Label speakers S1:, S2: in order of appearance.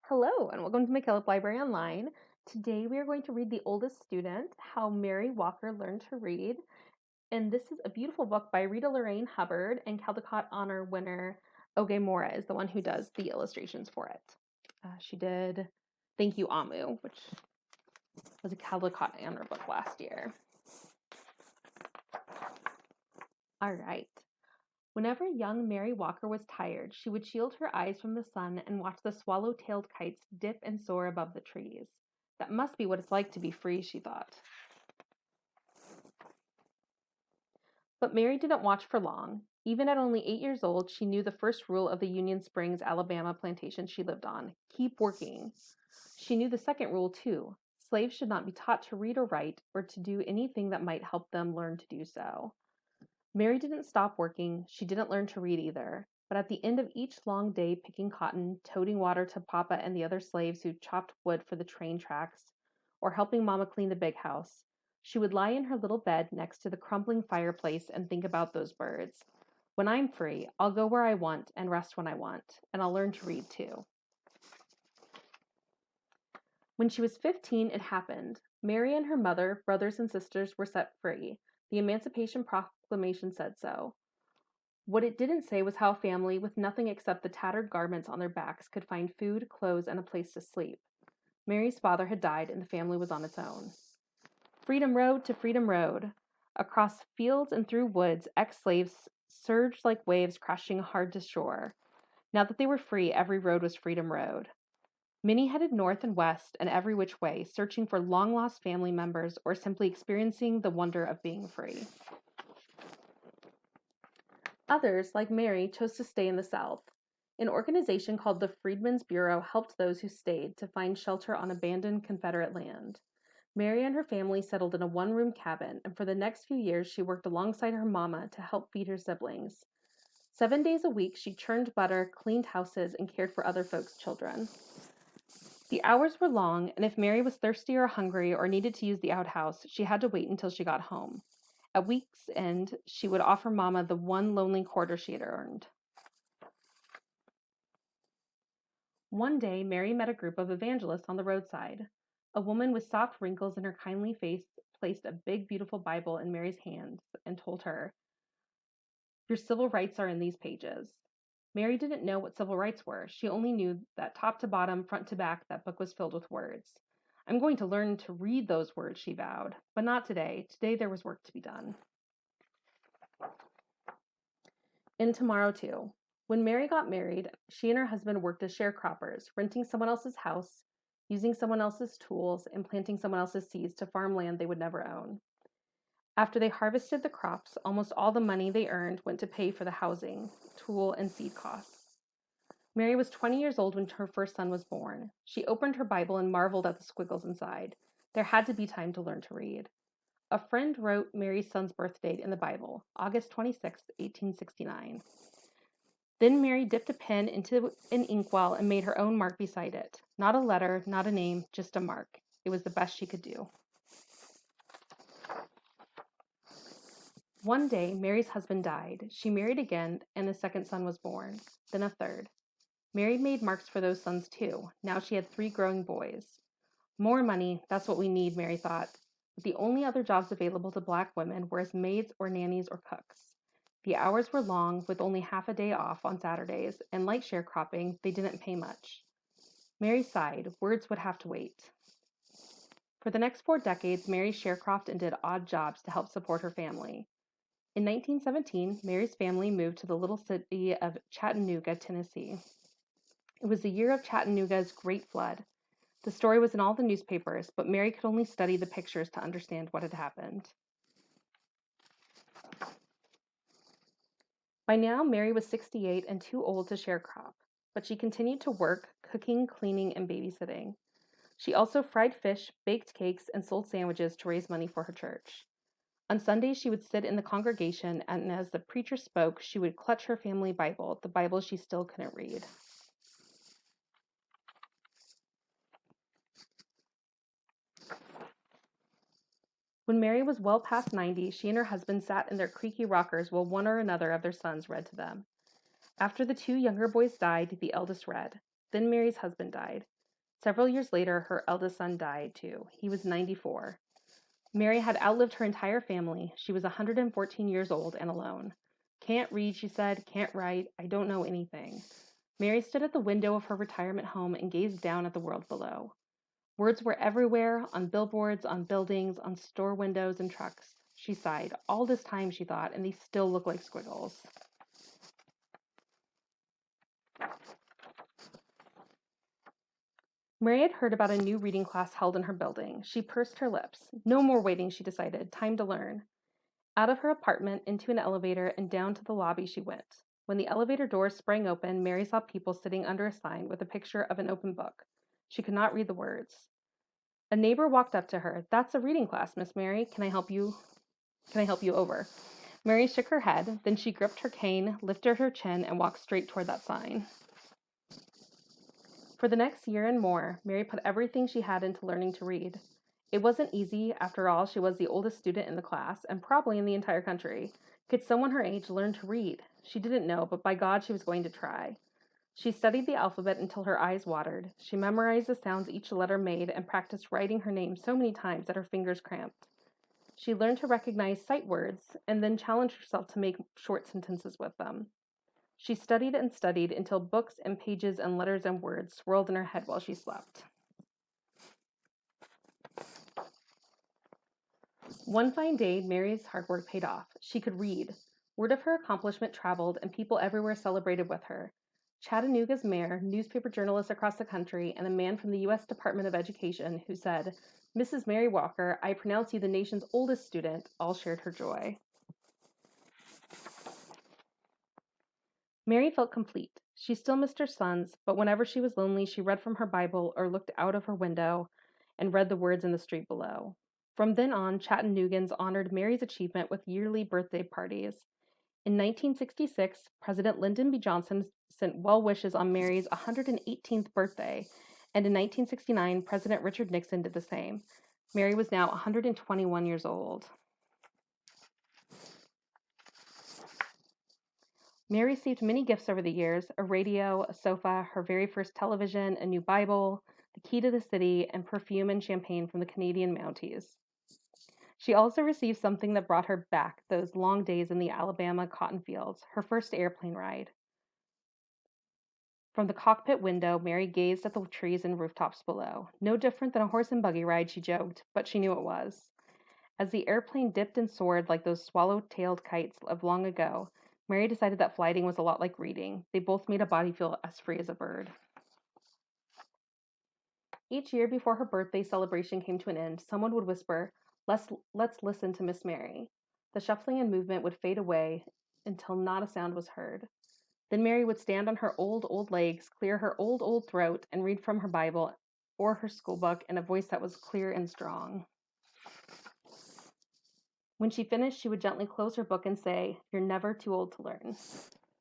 S1: Hello, and welcome to McKillop Library Online. Today we are going to read The Oldest Student, How Mary Walker Learned to Read. And this is a beautiful book by Rita Lorraine Hubbard, and Caldecott Honor winner Oge Mora is the one who does the illustrations for it. She did Thank You, Amu, which was a Caldecott Honor book last year. All right. Whenever young Mary Walker was tired, she would shield her eyes from the sun and watch the swallow-tailed kites dip and soar above the trees. That must be what it's like to be free, she thought. But Mary didn't watch for long. Even at only 8 years old, she knew the first rule of the Union Springs, Alabama plantation she lived on: keep working. She knew the second rule, too. Slaves should not be taught to read or write, or to do anything that might help them learn to do so. Mary didn't stop working. She didn't learn to read either. But at the end of each long day picking cotton, toting water to Papa and the other slaves who chopped wood for the train tracks, or helping Mama clean the big house, she would lie in her little bed next to the crumbling fireplace and think about those birds. When I'm free, I'll go where I want and rest when I want, and I'll learn to read too. When she was 15, it happened. Mary and her mother, brothers, and sisters were set free. The Emancipation Proclamation said so. What it didn't say was how a family with nothing except the tattered garments on their backs could find food, clothes, and a place to sleep. Mary's father had died, and the family was on its own. Freedom Road to Freedom Road. Across fields and through woods, ex-slaves surged like waves crashing hard to shore. Now that they were free, every road was Freedom Road. Many headed north and west and every which way, searching for long-lost family members or simply experiencing the wonder of being free. Others, like Mary, chose to stay in the South. An organization called the Freedmen's Bureau helped those who stayed to find shelter on abandoned Confederate land. Mary and her family settled in a one-room cabin, and for the next few years she worked alongside her mama to help feed her siblings. 7 days a week she churned butter, cleaned houses, and cared for other folks' children. The hours were long, and if Mary was thirsty or hungry or needed to use the outhouse, she had to wait until she got home. At week's end, she would offer Mama the one lonely quarter she had earned. One day, Mary met a group of evangelists on the roadside. A woman with soft wrinkles in her kindly face placed a big, beautiful Bible in Mary's hands and told her, "Your civil rights are in these pages." Mary didn't know what civil rights were. She only knew that top to bottom, front to back, that book was filled with words. "I'm going to learn to read those words," she vowed. But not today. Today there was work to be done. And tomorrow, too. When Mary got married, she and her husband worked as sharecroppers, renting someone else's house, using someone else's tools, and planting someone else's seeds to farm land they would never own. After they harvested the crops, almost all the money they earned went to pay for the housing, tool, and seed costs. Mary was 20 years old when her first son was born. She opened her Bible and marveled at the squiggles inside. There had to be time to learn to read. A friend wrote Mary's son's birth date in the Bible, August 26, 1869. Then Mary dipped a pen into an inkwell and made her own mark beside it. Not a letter, not a name, just a mark. It was the best she could do. One day, Mary's husband died. She married again, and a second son was born, then a third. Mary made marks for those sons too. Now she had 3 growing boys. More money, that's what we need, Mary thought. But the only other jobs available to Black women were as maids or nannies or cooks. The hours were long, with only half a day off on Saturdays, and like sharecropping, they didn't pay much. Mary sighed. Words would have to wait. For the next 4 decades, Mary sharecropped and did odd jobs to help support her family. In 1917, Mary's family moved to the little city of Chattanooga, Tennessee. It was the year of Chattanooga's Great Flood. The story was in all the newspapers, but Mary could only study the pictures to understand what had happened. By now, Mary was 68 and too old to sharecrop, but she continued to work, cooking, cleaning, and babysitting. She also fried fish, baked cakes, and sold sandwiches to raise money for her church. On Sundays, she would sit in the congregation, and as the preacher spoke, she would clutch her family Bible, the Bible she still couldn't read. When Mary was well past 90, she and her husband sat in their creaky rockers while one or another of their sons read to them. After the 2 younger boys died, the eldest read. Then Mary's husband died. Several years later, her eldest son died too. He was 94. Mary had outlived her entire family. She was 114 years old and alone. Can't read, she said, can't write, I don't know anything. Mary stood at the window of her retirement home and gazed down at the world below. Words were everywhere, on billboards, on buildings, on store windows and trucks. She sighed. All this time, she thought, and they still look like squiggles. Mary had heard about a new reading class held in her building. She pursed her lips. No more waiting, she decided. Time to learn. Out of her apartment, into an elevator, and down to the lobby she went. When the elevator doors sprang open, Mary saw people sitting under a sign with a picture of an open book. She could not read the words. A neighbor walked up to her. That's a reading class, Miss Mary. Can I help you over? Mary shook her head. Then she gripped her cane, lifted her chin, and walked straight toward that sign. For the next year and more, Mary put everything she had into learning to read. It wasn't easy. After all, she was the oldest student in the class, and probably in the entire country. Could someone her age learn to read? She didn't know, but by God, she was going to try. She studied the alphabet until her eyes watered. She memorized the sounds each letter made and practiced writing her name so many times that her fingers cramped. She learned to recognize sight words and then challenged herself to make short sentences with them. She studied and studied until books and pages and letters and words swirled in her head while she slept. One fine day, Mary's hard work paid off. She could read. Word of her accomplishment traveled, and people everywhere celebrated with her. Chattanooga's mayor, newspaper journalists across the country, and a man from the U.S. Department of Education who said, "Mrs. Mary Walker, I pronounce you the nation's oldest student," all shared her joy. Mary felt complete. She still missed her sons, but whenever she was lonely, she read from her Bible or looked out of her window and read the words in the street below. From then on, Chattanoogans honored Mary's achievement with yearly birthday parties. In 1966, President Lyndon B. Johnson sent well wishes on Mary's 118th birthday, and in 1969, President Richard Nixon did the same. Mary was now 121 years old. Mary received many gifts over the years: a radio, a sofa, her very first television, a new Bible, the key to the city, and perfume and champagne from the Canadian Mounties. She also received something that brought her back those long days in the Alabama cotton fields, her first airplane ride. From the cockpit window, Mary gazed at the trees and rooftops below. No different than a horse and buggy ride, she joked, but she knew it was. As the airplane dipped and soared like those swallow-tailed kites of long ago, Mary decided that flying was a lot like reading. They both made a body feel as free as a bird. Each year before her birthday celebration came to an end, someone would whisper, Let's listen to Miss Mary." The shuffling and movement would fade away until not a sound was heard. Then Mary would stand on her old legs, clear her old throat, and read from her Bible or her schoolbook in a voice that was clear and strong. When she finished, she would gently close her book and say, "You're never too old to learn."